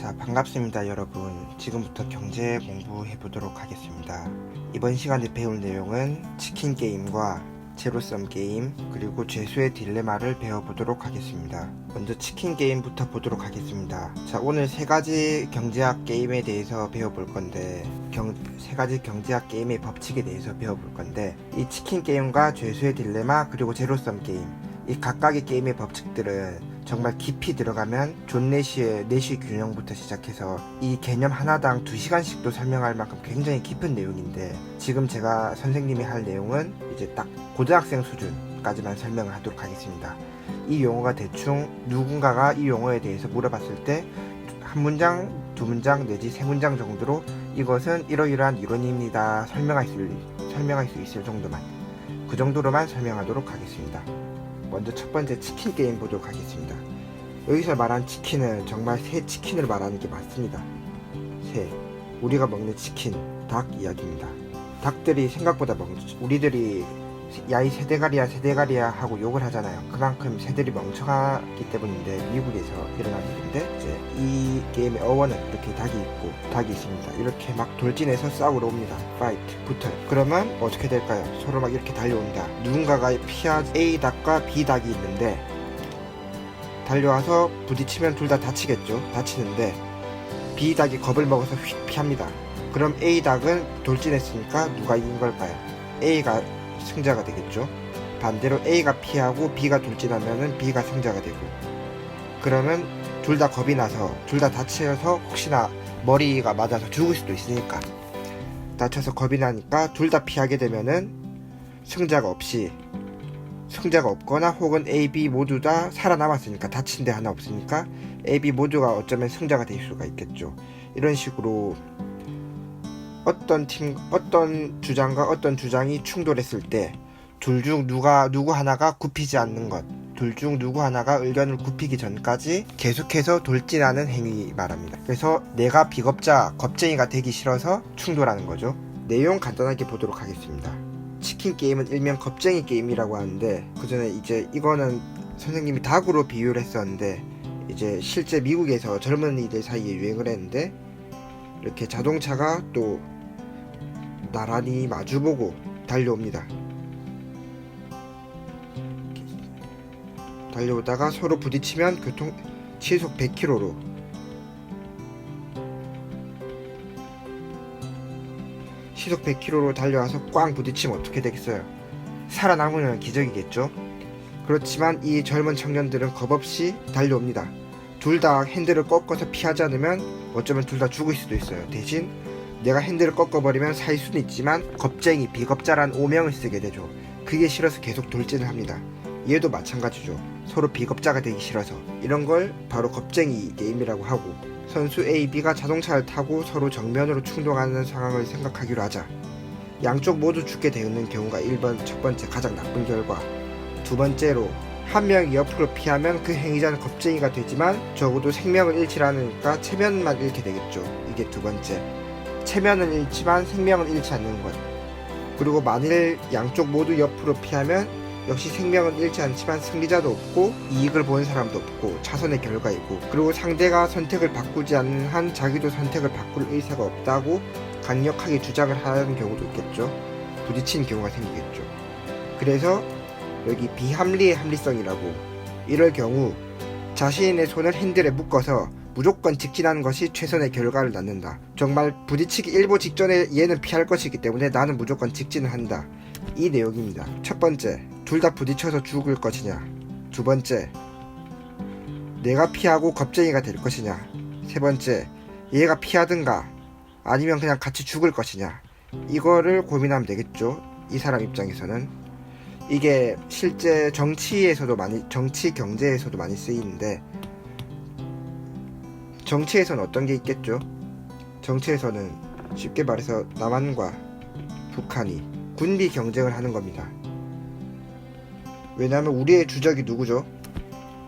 자, 반갑습니다 여러분. 지금부터 경제 공부해 보도록 하겠습니다. 이번 시간에 배울 내용은 치킨 게임과 제로섬 게임 그리고 죄수의 딜레마를 배워보도록 하겠습니다. 먼저 치킨 게임부터 보도록 하겠습니다. 자, 오늘 세 가지 경제학 게임에 대해서 배워볼 건데 세 가지 경제학 게임의 법칙에 대해서 배워볼 건데 이 치킨 게임과 죄수의 딜레마 그리고 제로섬 게임 이 각각의 게임의 법칙들은 정말 깊이 들어가면 존 내시의 내시 균형부터 시작해서 이 개념 하나당 2시간씩도 설명할 만큼 굉장히 깊은 내용인데 지금 제가 선생님이 할 내용은 이제 딱 고등학생 수준까지만 설명을 하도록 하겠습니다. 이 용어가 대충 누군가가 이 용어에 대해서 물어봤을 때 한 문장, 두 문장 내지 세 문장 정도로 이것은 이러이러한 이론입니다. 설명할 수 있을 정도만 그 정도로만 설명하도록 하겠습니다. 먼저 첫 번째 치킨 게임 보도록 하겠습니다. 여기서 말한 치킨은 정말 새 치킨을 말하는 게 맞습니다. 새, 우리가 먹는 치킨, 닭 이야기입니다. 닭들이 생각보다 우리들이 야이 새대가리야 하고 욕을 하잖아요. 그만큼 새들이 멍청하기 때문인데 미국에서 일어난 일인데 이제 이 게임의 어원은 이렇게 닭이 있습니다. 이렇게 막 돌진해서 싸우러 옵니다. 파이트, 붙어요. 그러면 어떻게 될까요? 서로 막 이렇게 달려온다. 누군가가 A 닭과 B 닭이 있는데 달려와서 부딪히면 둘 다 다치는데 B 닭이 겁을 먹어서 휙 피합니다. 그럼 A 닭은 돌진했으니까 누가 이긴 걸까요? A가 승자가 되겠죠. 반대로 A가 피하고 B가 돌진하면은 B가 승자가 되고, 그러면 둘 다 겁이 나서 둘 다 다쳐서 혹시나 머리가 맞아서 죽을 수도 있으니까 다쳐서 겁이 나니까 둘 다 피하게 되면은 승자가 없거나 혹은 A, B 모두 다 살아남았으니까 다친 데 하나 없으니까 A, B 모두가 어쩌면 승자가 될 수가 있겠죠. 이런 식으로 어떤 주장과 어떤 주장이 충돌했을 때 둘 중 누구 하나가 굽히지 않는 것, 둘 중 누구 하나가 의견을 굽히기 전까지 계속해서 돌진하는 행위 말합니다. 그래서 내가 겁쟁이가 되기 싫어서 충돌하는 거죠. 내용 간단하게 보도록 하겠습니다. 치킨 게임은 일명 겁쟁이 게임이라고 하는데 그 전에 이제 이거는 선생님이 닭으로 비유를 했었는데 이제 실제 미국에서 젊은이들 사이에 유행을 했는데 이렇게 자동차가 또 나란히 마주보고 달려옵니다. 달려오다가 서로 부딪히면 시속 100km로 달려와서 꽝 부딪히면 어떻게 되겠어요? 살아남으면 기적이겠죠? 그렇지만 이 젊은 청년들은 겁없이 달려옵니다. 둘 다 핸들을 꺾어서 피하지 않으면 어쩌면 둘 다 죽을 수도 있어요. 대신 내가 핸들을 꺾어버리면 살 수는 있지만 비겁자란 오명을 쓰게 되죠. 그게 싫어서 계속 돌진을 합니다. 얘도 마찬가지죠. 서로 비겁자가 되기 싫어서. 이런 걸 바로 겁쟁이 게임이라고 하고, 선수 A, B가 자동차를 타고 서로 정면으로 충돌하는 상황을 생각하기로 하자. 양쪽 모두 죽게 되는 경우가 1번 첫 번째 가장 나쁜 결과. 두 번째로 한 명이 옆으로 피하면 그 행위자는 겁쟁이가 되지만 적어도 생명을 잃지 않으니까 체면만 잃게 되겠죠. 이게 두 번째. 체면은 잃지만 생명은 잃지 않는 것. 그리고 만일 양쪽 모두 옆으로 피하면 역시 생명은 잃지 않지만 승리자도 없고 이익을 보는 사람도 없고 차선의 결과이고, 그리고 상대가 선택을 바꾸지 않는 한 자기도 선택을 바꿀 의사가 없다고 강력하게 주장을 하는 경우도 있겠죠. 부딪힌 경우가 생기겠죠. 그래서 여기 비합리의 합리성이라고, 이럴 경우 자신의 손을 핸들에 묶어서 무조건 직진하는 것이 최선의 결과를 낳는다. 정말 부딪히기 일보 직전에 얘는 피할 것이기 때문에 나는 무조건 직진을 한다. 이 내용입니다. 첫 번째, 둘 다 부딪혀서 죽을 것이냐. 두 번째, 내가 피하고 겁쟁이가 될 것이냐. 세 번째, 얘가 피하든가 아니면 그냥 같이 죽을 것이냐. 이거를 고민하면 되겠죠. 이 사람 입장에서는. 이게 실제 정치 경제에서도 많이 쓰이는데, 정치에서는 어떤 게 있겠죠? 정치에서는 쉽게 말해서 남한과 북한이 군비 경쟁을 하는 겁니다. 왜냐하면 우리의 주적이 누구죠?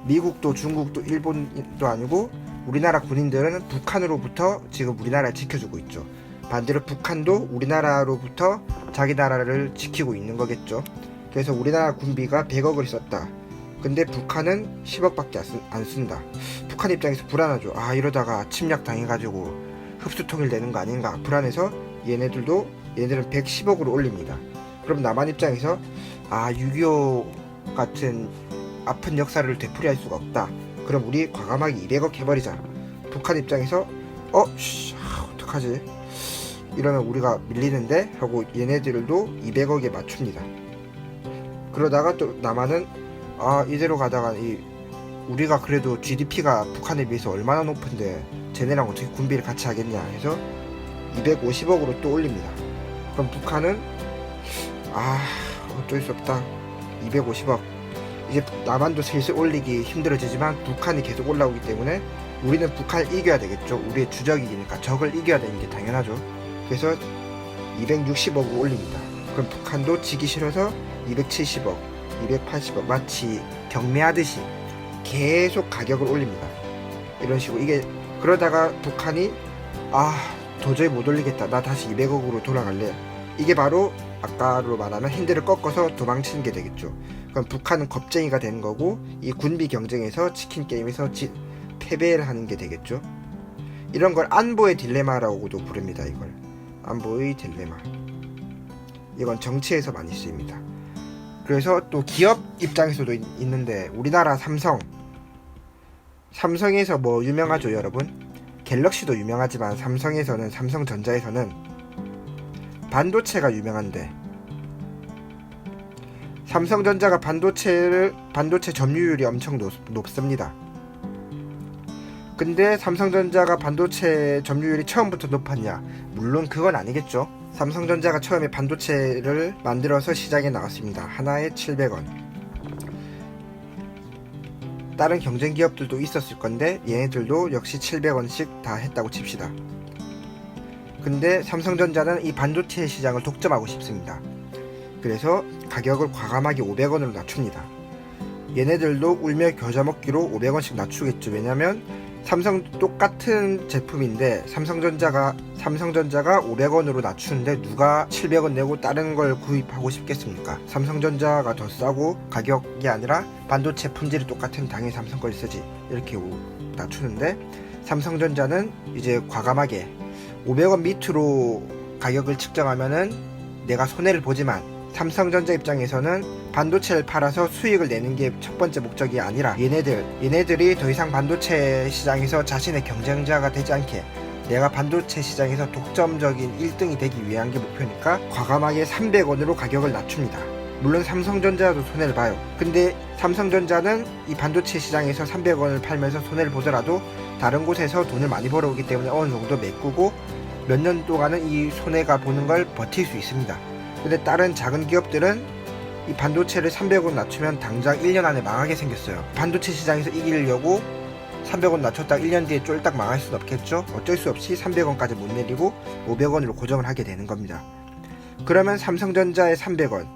미국도 중국도 일본도 아니고 우리나라 군인들은 북한으로부터 지금 우리나라를 지켜주고 있죠. 반대로 북한도 우리나라로부터 자기 나라를 지키고 있는 거겠죠. 그래서 우리나라 군비가 100억을 썼다. 근데 북한은 10억밖에 안 쓴다. 북한 입장에서 불안하죠. 아, 이러다가 침략 당해가지고 흡수 통일되는 거 아닌가 불안해서 얘네들은 110억으로 올립니다. 그럼 남한 입장에서 6.25 같은 아픈 역사를 되풀이할 수가 없다. 그럼 우리 과감하게 200억 해버리자. 북한 입장에서 어떡하지? 이러면 우리가 밀리는데 하고 얘네들도 200억에 맞춥니다. 그러다가 또 남한은 이대로 가다가 우리가 그래도 GDP가 북한에 비해서 얼마나 높은데 쟤네랑 어떻게 군비를 같이 하겠냐 해서 250억으로 또 올립니다. 그럼 북한은 어쩔 수 없다. 250억. 이제 남한도 슬슬 올리기 힘들어지지만 북한이 계속 올라오기 때문에 우리는 북한을 이겨야 되겠죠. 우리의 주적이니까 적을 이겨야 되는 게 당연하죠. 그래서 260억을 올립니다. 그럼 북한도 지기 싫어서 270억, 280억 마치 경매하듯이 계속 가격을 올립니다. 이런 식으로 그러다가 북한이 도저히 못 올리겠다. 나 다시 200억으로 돌아갈래. 이게 바로 아까로 말하면 핸들을 꺾어서 도망치는 게 되겠죠. 그럼 북한은 겁쟁이가 되는 거고 이 군비 경쟁에서 치킨 게임에서 패배를 하는 게 되겠죠. 이런 걸 안보의 딜레마라고도 부릅니다. 이걸 안보의 딜레마. 이건 정치에서 많이 쓰입니다. 그래서 또 기업 입장에서도 있는데 우리나라 삼성에서 뭐 유명하죠 여러분? 갤럭시도 유명하지만 삼성전자에서는 반도체가 유명한데 삼성전자가 반도체 점유율이 엄청 높습니다. 근데 삼성전자가 반도체 점유율이 처음부터 높았냐? 물론 그건 아니겠죠. 삼성전자가 처음에 반도체를 만들어서 시장에 나왔습니다. 하나에 700원. 다른 경쟁 기업들도 있었을 건데 얘네들도 역시 700원씩 다 했다고 칩시다. 근데 삼성전자는 이 반도체 시장을 독점하고 싶습니다. 그래서 가격을 과감하게 500원으로 낮춥니다. 얘네들도 울며 겨자 먹기로 500원씩 낮추겠죠. 왜냐면 똑같은 제품인데 삼성전자가 500원으로 낮추는데 누가 700원 내고 다른 걸 구입하고 싶겠습니까? 삼성전자가 더 싸고 가격이 아니라 반도체 품질이 똑같은 당연히 삼성 걸 쓰지 이렇게 낮추는데 삼성전자는 이제 과감하게 500원 밑으로 가격을 측정하면은 내가 손해를 보지만 삼성전자 입장에서는 반도체를 팔아서 수익을 내는 게 첫 번째 목적이 아니라 얘네들이 더 이상 반도체 시장에서 자신의 경쟁자가 되지 않게 내가 반도체 시장에서 독점적인 1등이 되기 위한 게 목표니까 과감하게 300원으로 가격을 낮춥니다. 물론 삼성전자도 손해를 봐요. 근데 삼성전자는 이 반도체 시장에서 300원을 팔면서 손해를 보더라도 다른 곳에서 돈을 많이 벌어오기 때문에 어느 정도 메꾸고 몇 년 동안은 이 손해가 보는 걸 버틸 수 있습니다. 근데 다른 작은 기업들은 이 반도체를 300원 낮추면 당장 1년 안에 망하게 생겼어요. 반도체 시장에서 이기려고 300원 낮췄다가 1년 뒤에 쫄딱 망할 수는 없겠죠. 어쩔 수 없이 300원까지 못 내리고 500원으로 고정을 하게 되는 겁니다. 그러면 삼성전자의 300원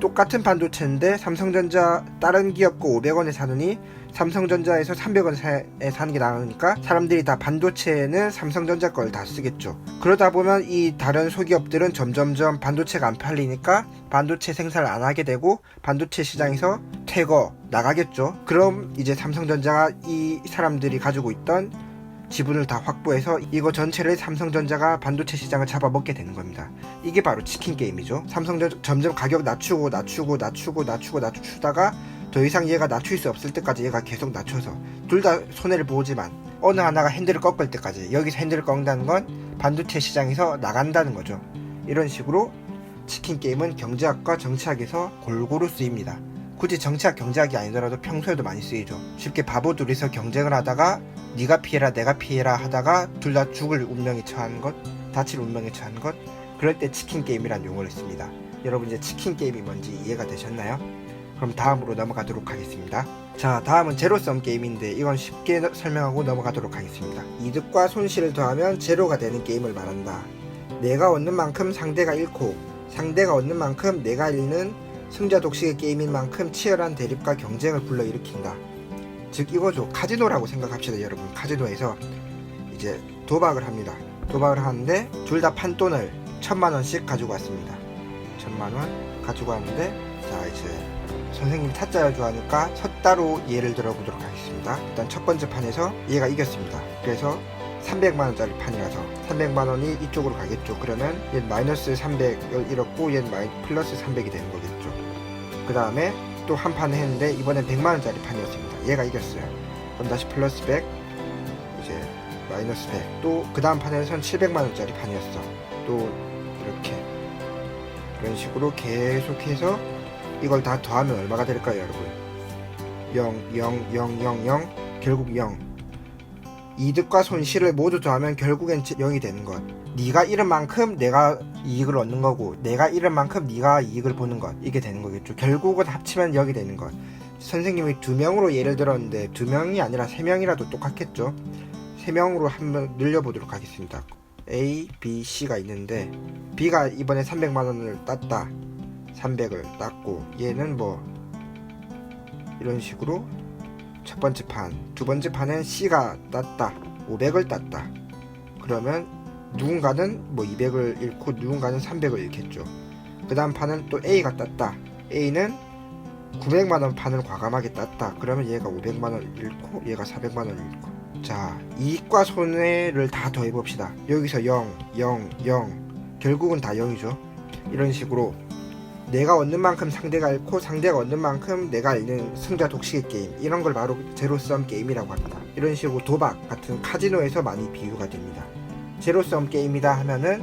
똑같은 반도체인데 삼성전자 다른 기업 거 500원에 사느니 삼성전자에서 300원에 사는 게 나으니까 사람들이 다 반도체는 삼성전자 걸 다 쓰겠죠. 그러다 보면 이 다른 소기업들은 점점점 반도체가 안 팔리니까 반도체 생산을 안 하게 되고 반도체 시장에서 나가겠죠. 그럼 이제 삼성전자가 이 사람들이 가지고 있던 지분을 다 확보해서 이거 전체를 삼성전자가 반도체 시장을 잡아먹게 되는 겁니다. 이게 바로 치킨 게임이죠. 삼성전자 점점 가격 낮추다가 더 이상 얘가 낮출 수 없을 때까지 얘가 계속 낮춰서 둘 다 손해를 보지만 어느 하나가 핸들을 꺾을 때까지 여기서 핸들을 꺾는다는 건 반도체 시장에서 나간다는 거죠. 이런 식으로 치킨 게임은 경제학과 정치학에서 골고루 쓰입니다. 굳이 정치학 경제학이 아니더라도 평소에도 많이 쓰이죠. 쉽게 바보 둘이서 경쟁을 하다가 네가 피해라 내가 피해라 하다가 둘 다 죽을 운명에 처한 것, 다칠 운명에 처한 것, 그럴 때 치킨 게임이란 용어를 씁니다. 여러분 이제 치킨 게임이 뭔지 이해가 되셨나요? 그럼 다음으로 넘어가도록 하겠습니다. 자, 다음은 제로섬 게임인데 이건 쉽게 설명하고 넘어가도록 하겠습니다. 이득과 손실을 더하면 제로가 되는 게임을 말한다. 내가 얻는 만큼 상대가 잃고 상대가 얻는 만큼 내가 잃는 승자 독식의 게임인 만큼 치열한 대립과 경쟁을 불러일으킨다. 즉 이거죠. 카지노라고 생각합시다. 여러분 카지노에서 이제 도박을 합니다. 도박을 하는데 둘 다 판돈을 1000만원씩 가지고 왔습니다. 1000만원 가지고 왔는데 자 이제 선생님 타짜여 좋아하니까 첫 따로 예를 들어보도록 하겠습니다. 일단 첫 번째 판에서 얘가 이겼습니다. 그래서 300만원짜리 판이라서 300만원이 이쪽으로 가겠죠. 그러면 얘 마이너스 300을 잃었고 얘는 플러스 300이 되는 거겠죠. 그 다음에 또 한 판을 했는데 이번엔 100만원짜리 판이었습니다. 얘가 이겼어요. 그럼 다시 플러스 100, 이제 마이너스 100. 또 그 다음 판에선 700만원짜리 판이었어. 또 이렇게 이런 식으로 계속해서 이걸 다 더하면 얼마가 될까요, 여러분? 0, 0, 0, 0, 0, 결국 0. 이득과 손실을 모두 더하면 결국엔 0이 되는 것. 네가 잃은 만큼 내가 이익을 얻는 거고, 내가 잃은 만큼 네가 이익을 보는 것. 이게 되는 거겠죠. 결국은 합치면 0이 되는 것. 선생님이 2명으로 예를 들었는데 2명이 아니라 3명이라도 똑같겠죠. 3명으로 한번 늘려보도록 하겠습니다. A, B, C가 있는데 B가 이번에 300만원을 땄다. 300을 땄고, 얘는 뭐 이런 식으로 첫 번째 판, 두 번째 판엔 C가 땄다. 500을 땄다. 그러면 누군가는 뭐 200을 잃고 누군가는 300을 잃겠죠. 그 다음 판은 또 A가 땄다. A는 900만원 판을 과감하게 땄다. 그러면 얘가 500만원 잃고 얘가 400만원 잃고. 자, 이익과 손해를 다 더해봅시다. 여기서 0, 0, 0, 결국은 다 0이죠. 이런 식으로 내가 얻는 만큼 상대가 잃고 상대가 얻는 만큼 내가 잃는 승자 독식의 게임, 이런 걸 바로 제로섬 게임이라고 합니다. 이런 식으로 도박 같은 카지노에서 많이 비유가 됩니다. 제로섬 게임이다 하면은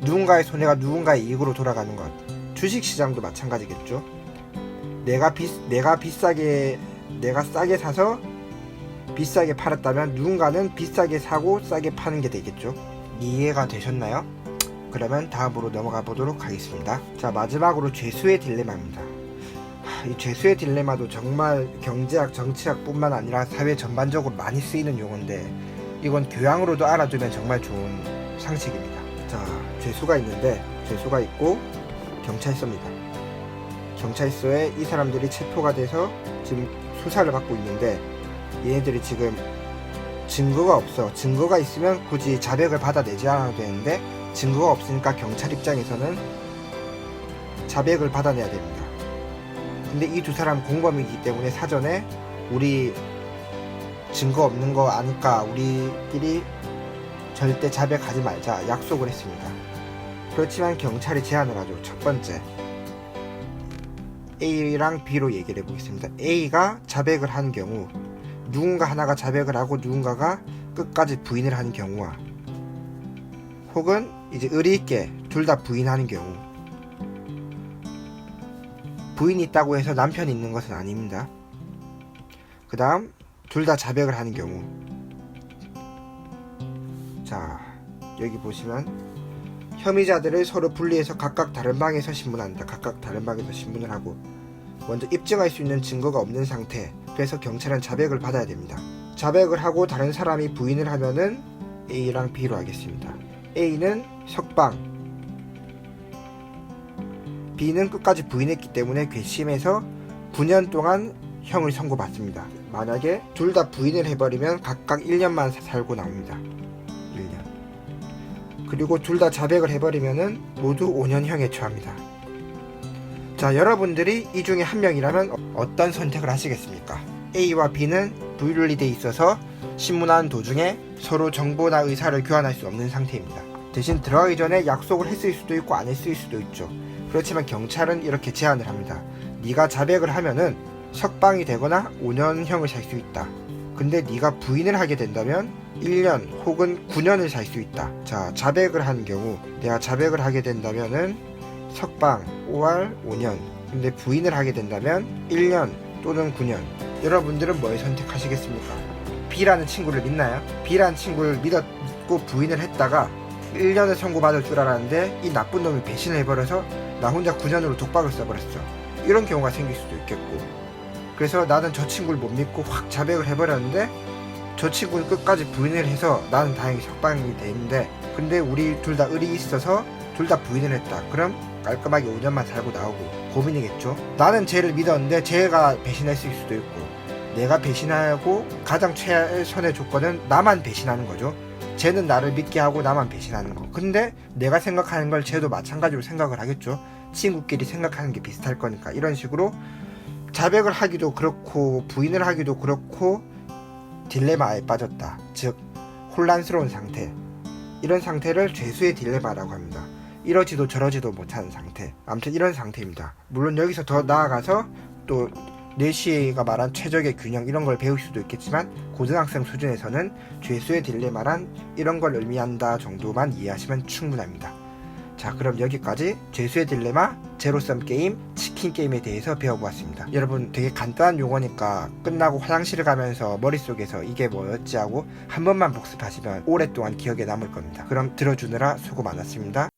누군가의 손해가 누군가의 이익으로 돌아가는 것. 주식시장도 마찬가지겠죠. 내가 싸게 사서 비싸게 팔았다면 누군가는 비싸게 사고 싸게 파는 게 되겠죠. 이해가 되셨나요? 그러면 다음으로 넘어가 보도록 하겠습니다. 자, 마지막으로 죄수의 딜레마입니다. 이 죄수의 딜레마도 정말 경제학, 정치학 뿐만 아니라 사회 전반적으로 많이 쓰이는 용어인데, 이건 교양으로도 알아두면 정말 좋은 상식입니다. 자, 죄수가 있는데, 죄수가 있고 경찰서입니다. 경찰서에 이 사람들이 체포가 돼서 지금 수사를 받고 있는데, 얘네들이 지금 증거가 없어. 증거가 있으면 굳이 자백을 받아내지 않아도 되는데 증거가 없으니까 경찰 입장에서는 자백을 받아내야 됩니다. 근데 이 두 사람 공범이기 때문에 사전에 우리 증거 없는 거 아니까 우리끼리 절대 자백하지 말자 약속을 했습니다. 그렇지만 경찰이 제안을 하죠. 첫 번째, A랑 B로 얘기를 해보겠습니다. A가 자백을 하는 경우, 누군가 하나가 자백을 하고 누군가가 끝까지 부인을 하는 경우와, 혹은 이제 의리있게 둘 다 부인하는 경우. 부인이 있다고 해서 남편이 있는 것은 아닙니다. 그 다음 둘 다 자백을 하는 경우. 자, 여기 보시면 혐의자들을 서로 분리해서 각각 다른 방에서 신문한다. 각각 다른 방에서 신문을 하고 먼저 입증할 수 있는 증거가 없는 상태. 그래서 경찰은 자백을 받아야 됩니다. 자백을 하고 다른 사람이 부인을 하면은 A랑 B로 하겠습니다. A는 석방, B는 끝까지 부인했기 때문에 괘씸해서 9년 동안 형을 선고받습니다. 만약에 둘 다 부인을 해버리면 각각 1년만 살고 나옵니다. 1년. 그리고 둘 다 자백을 해버리면은 모두 5년형에 처합니다. 자, 여러분들이 이 중에 한 명이라면 어떤 선택을 하시겠습니까? A와 B는 분리돼 있어서 신문하는 도중에 서로 정보나 의사를 교환할 수 없는 상태입니다. 대신 들어가기 전에 약속을 했을 수도 있고 안 했을 수도 있죠. 그렇지만 경찰은 이렇게 제안을 합니다. 네가 자백을 하면은 석방이 되거나 5년형을 살 수 있다. 근데 네가 부인을 하게 된다면 1년 혹은 9년을 살 수 있다. 자, 자백을 하는 경우 내가 자백을 하게 된다면은 석방 5월 5년, 근데 부인을 하게 된다면 1년 또는 9년. 여러분들은 뭘 선택하시겠습니까? B라는 친구를 믿나요? B라는 친구를 믿고 부인을 했다가 1년을 선고받을 줄 알았는데 이 나쁜 놈이 배신을 해버려서 나 혼자 9년으로 독박을 써버렸어. 이런 경우가 생길 수도 있겠고, 그래서 나는 저 친구를 못 믿고 확 자백을 해버렸는데 저 친구는 끝까지 부인을 해서 나는 다행히 석방이 됐는데, 근데 우리 둘 다 의리 있어서 둘 다 부인을 했다. 그럼 깔끔하게 5년만 살고 나오고. 고민이겠죠. 나는 쟤를 믿었는데 쟤가 배신했을 수도 있고, 내가 배신하고 가장 최선의 조건은 나만 배신하는 거죠. 쟤는 나를 믿게 하고 나만 배신하는 거. 근데 내가 생각하는 걸 쟤도 마찬가지로 생각을 하겠죠. 친구끼리 생각하는 게 비슷할 거니까. 이런 식으로 자백을 하기도 그렇고 부인을 하기도 그렇고 딜레마에 빠졌다. 즉 혼란스러운 상태. 이런 상태를 죄수의 딜레마라고 합니다. 이러지도 저러지도 못하는 상태. 아무튼 이런 상태입니다. 물론 여기서 더 나아가서 또 내시가 말한 최적의 균형 이런 걸 배울 수도 있겠지만 고등학생 수준에서는 죄수의 딜레마란 이런 걸 의미한다 정도만 이해하시면 충분합니다. 자, 그럼 여기까지 죄수의 딜레마, 제로섬 게임, 치킨 게임에 대해서 배워보았습니다. 여러분 되게 간단한 용어니까 끝나고 화장실을 가면서 머릿속에서 이게 뭐였지 하고 한 번만 복습하시면 오랫동안 기억에 남을 겁니다. 그럼 들어주느라 수고 많았습니다.